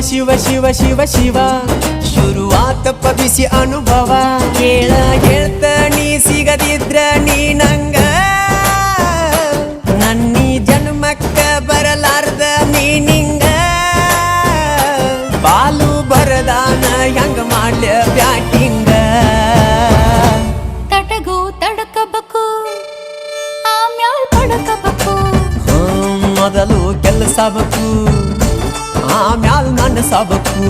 ಶಿವ ಶಿವ ಶಿವ ಶಿವ ಶುರುವಾತಪ್ಪ ಬಿಸಿ ಅನುಭವ ಹೇಳ್ತ ನೀ ಸಿಗದಿದ್ರ ನೀ ನಂಗ ನನ್ನೀ ಜನ್ಮಕ್ಕ ಬರಲಾರ್ದ ನೀ ನಿಂಗ ಬಾಲು ಬರದಾನ ಹೆಂಗ ಮಾಡ್ಲ ಬ್ಯಾಟಿಂಗ ತಟಗೂ ತಡಕಬೇಕು ಆಮ್ಯಾಲ್ ಪಡಕಬೇಕು ಮೊದಲು ಕೆಲಸ ಬೇಕು ಆಮ್ಯಾಲ್ ಮನಸ್ಸಬೇಕು